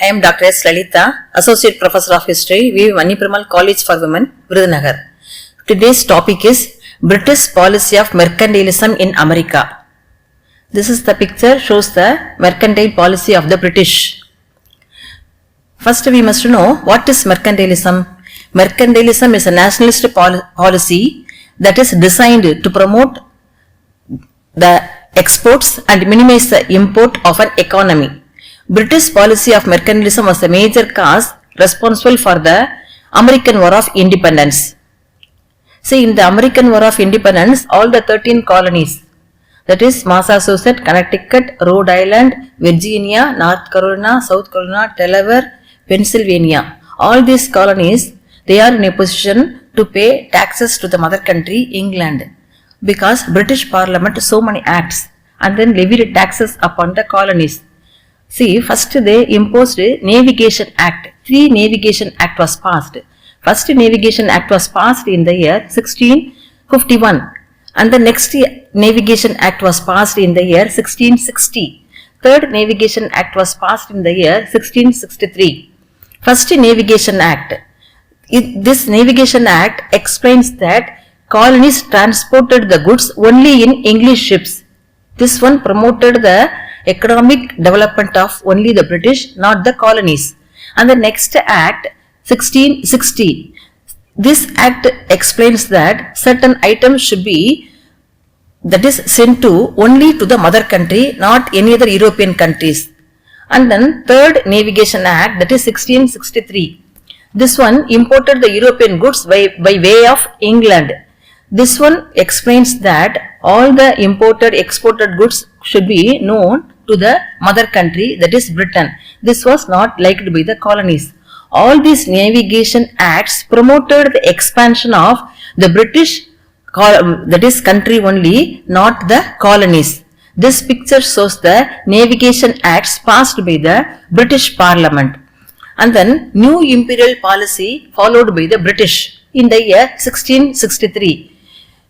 am Dr. S. Lalita, Associate Professor of History, V. Maniperumal College for Women, Virudhunagar. Today's topic is British policy of mercantilism in America. This is the picture shows the mercantile policy of the British. First we must know what is mercantilism. Mercantilism is a nationalist policy that is designed to promote the exports and minimize the import of an economy. British policy of mercantilism was the major cause responsible for the American War of Independence. See, in the American War of Independence, all the 13 colonies, that is Massachusetts, Connecticut, Rhode Island, Virginia, North Carolina, South Carolina, Delaware, Pennsylvania, all these colonies, they are in a position to pay taxes to the mother country, England, because British Parliament so many acts and then levied taxes upon the colonies. See, first they imposed a Navigation Act. 3 Navigation Act was passed. First Navigation Act was passed in the year 1651 and the next Navigation Act was passed in the year 1660. Third Navigation Act was passed in the year 1663. First Navigation Act. This Navigation Act explains that colonies transported the goods only in English ships. This one promoted the economic development of only the British, not the colonies. And the next act, 1660, this act explains that certain items should be, that is sent to only to the mother country, not any other European countries. And then third Navigation Act, that is 1663. This one imported the European goods by way of England. This one explains that all the imported exported goods should be known to the mother country, that is Britain. This was not liked by the colonies. All these navigation acts promoted the expansion of the British, that is country only, not the colonies. This picture shows the navigation acts passed by the British Parliament. And then new imperial policy followed by the British in the year 1663.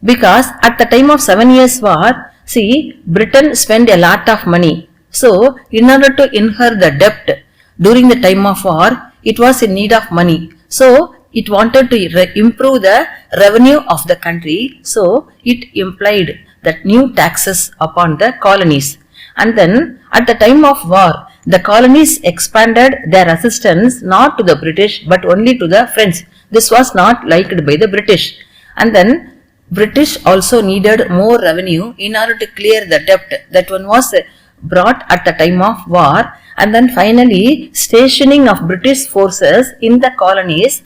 Because at the time of 7 Years' War, see, Britain spent a lot of money. So, in order to incur the debt during the time of war, it was in need of money. So, it wanted to improve the revenue of the country. So, it implied that new taxes upon the colonies. And then, at the time of war, the colonies expanded their assistance not to the British but only to the French. This was not liked by the British. And then, British also needed more revenue in order to clear the debt. That one was brought at the time of war. And then finally stationing of British forces in the colonies.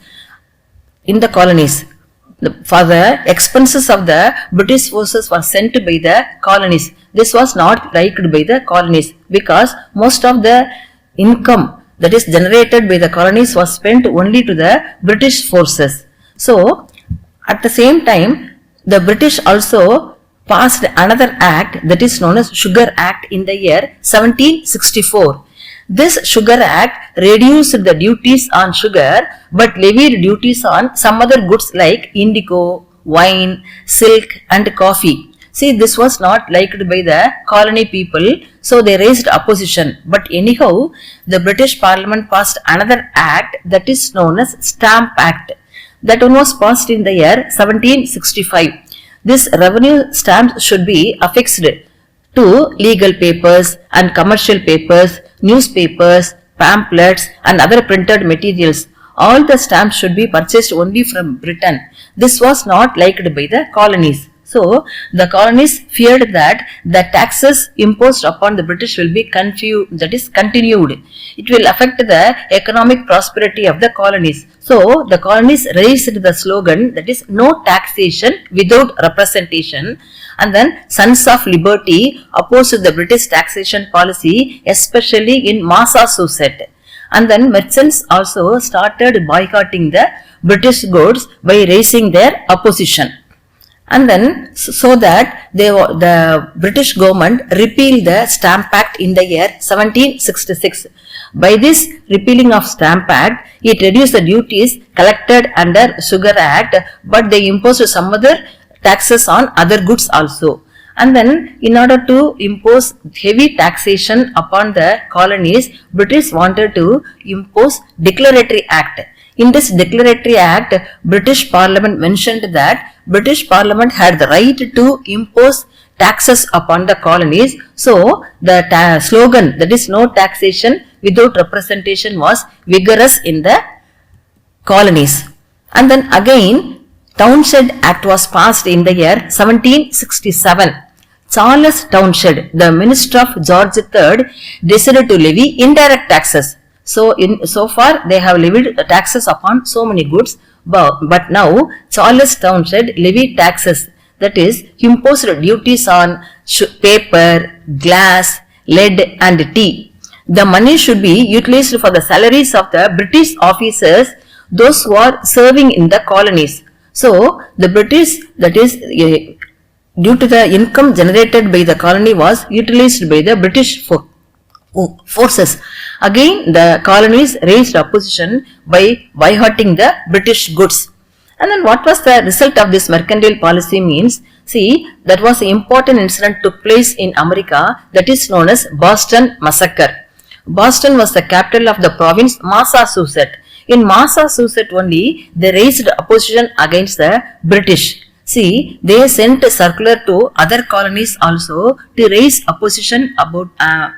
For the expenses of the British forces were sent by the colonies. This was not liked by the colonies because most of the income that is generated by the colonies was spent only to the British forces. So at the same time, the British also passed another act that is known as Sugar Act in the year 1764. This Sugar Act reduced the duties on sugar but levied duties on some other goods like indigo, wine, silk and coffee. See, this was not liked by the colony people, so they raised opposition. But anyhow, the British Parliament passed another act that is known as Stamp Act. That one was passed in the year 1765. This revenue stamps should be affixed to legal papers and commercial papers, newspapers, pamphlets and other printed materials. All the stamps should be purchased only from Britain. This was not liked by the colonies. So, the colonies feared that the taxes imposed upon the British will be continued. It will affect the economic prosperity of the colonies. So, the colonies raised the slogan that is no taxation without representation. And then Sons of Liberty opposed the British taxation policy, especially in Massachusetts. And then merchants also started boycotting the British goods by raising their opposition. And then so that the British government repealed the Stamp Act in the year 1766. By this repealing of Stamp Act, it reduced the duties collected under Sugar Act, but they imposed some other taxes on other goods also. And then in order to impose heavy taxation upon the colonies, British wanted to impose Declaratory Act. In this Declaratory Act, British Parliament mentioned that British Parliament had the right to impose taxes upon the colonies. So the slogan, that is no taxation without representation, was vigorous in the colonies. And then again, Townshend Act was passed in the year 1767. Charles Townshend, the minister of George III, decided to levy indirect taxes. So far they have levied taxes upon so many goods, but now Charles Townshend levied taxes, that is, imposed duties on paper, glass, lead and tea. The money should be utilized for the salaries of the British officers, those who are serving in the colonies. So the British, that is, due to the income generated by the colony, was utilized by the British forces. Again, the colonies raised opposition by boycotting the British goods. And then what was the result of this mercantile policy means? See, that was an important incident took place in America, that is known as Boston Massacre. Boston was the capital of the province Massachusetts. In Massachusetts only, they raised opposition against the British. See, they sent a circular to other colonies also to raise opposition about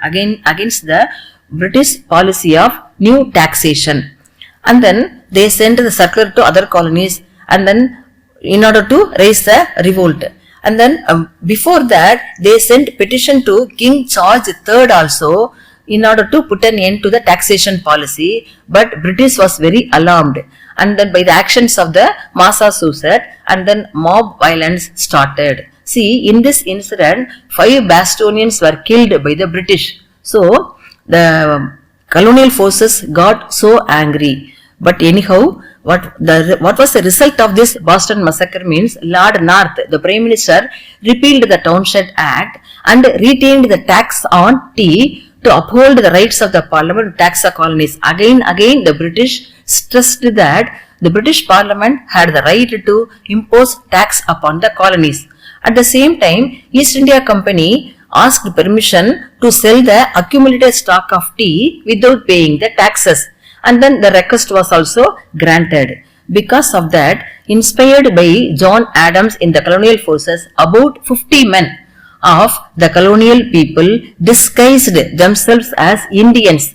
against the British policy of new taxation. And then they sent the circular to other colonies, and then in order to raise the revolt. And then before that, they sent petition to King George III also in order to put an end to the taxation policy, but British was very alarmed, and then by the actions of the Massachusetts, and then mob violence started. See, in this incident, 5 Bostonians were killed by the British. So the colonial forces got so angry. But anyhow, what was the result of this Boston Massacre means? Lord North, the Prime Minister, repealed the Townshend Act and retained the tax on tea to uphold the rights of the Parliament to tax the colonies. Again, the British stressed that the British Parliament had the right to impose tax upon the colonies. At the same time, East India Company asked permission to sell the accumulated stock of tea without paying the taxes. And then the request was also granted. Because of that, inspired by John Adams in the colonial forces, about 50 men of the colonial people disguised themselves as Indians,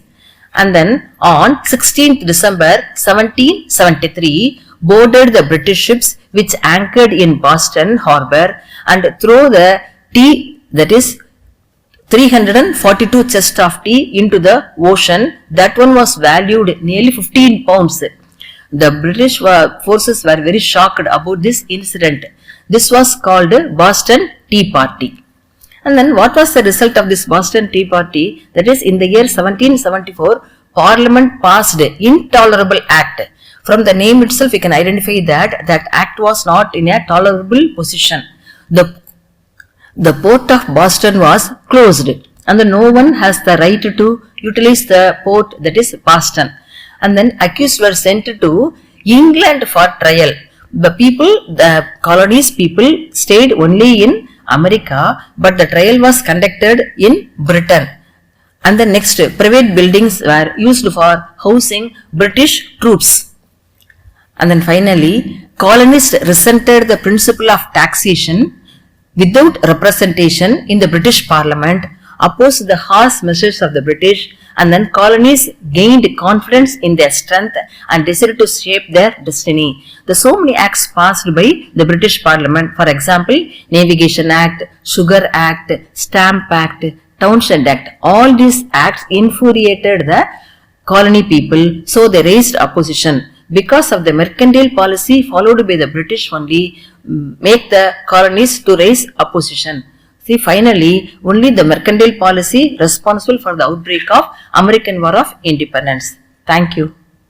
and then on 16th December 1773 boarded the British ships which anchored in Boston Harbor and threw the tea, that is 342 chests of tea, into the ocean. That one was valued nearly 15 pounds. The British forces were very shocked about this incident. This was called Boston Tea Party. And then what was the result of this Boston Tea Party? That is, in the year 1774, Parliament passed Intolerable Act. From the name itself, we can identify that that act was not in a tolerable position. The port of Boston was closed, and no one has the right to utilize the port, that is Boston. And then accused were sent to England for trial. The colonies people stayed only in America, but the trial was conducted in Britain. And the next, private buildings were used for housing British troops. And then finally, colonists resented the principle of taxation without representation in the British Parliament, opposed the harsh measures of the British, and then colonies gained confidence in their strength and decided to shape their destiny. There are so many acts passed by the British Parliament. For example, Navigation Act, Sugar Act, Stamp Act, Townshend Act. All these acts infuriated the colony people, so they raised opposition. Because of the mercantile policy followed by the British only, make the colonies to raise opposition. See, finally, only the mercantile policy responsible for the outbreak of American War of Independence. Thank you.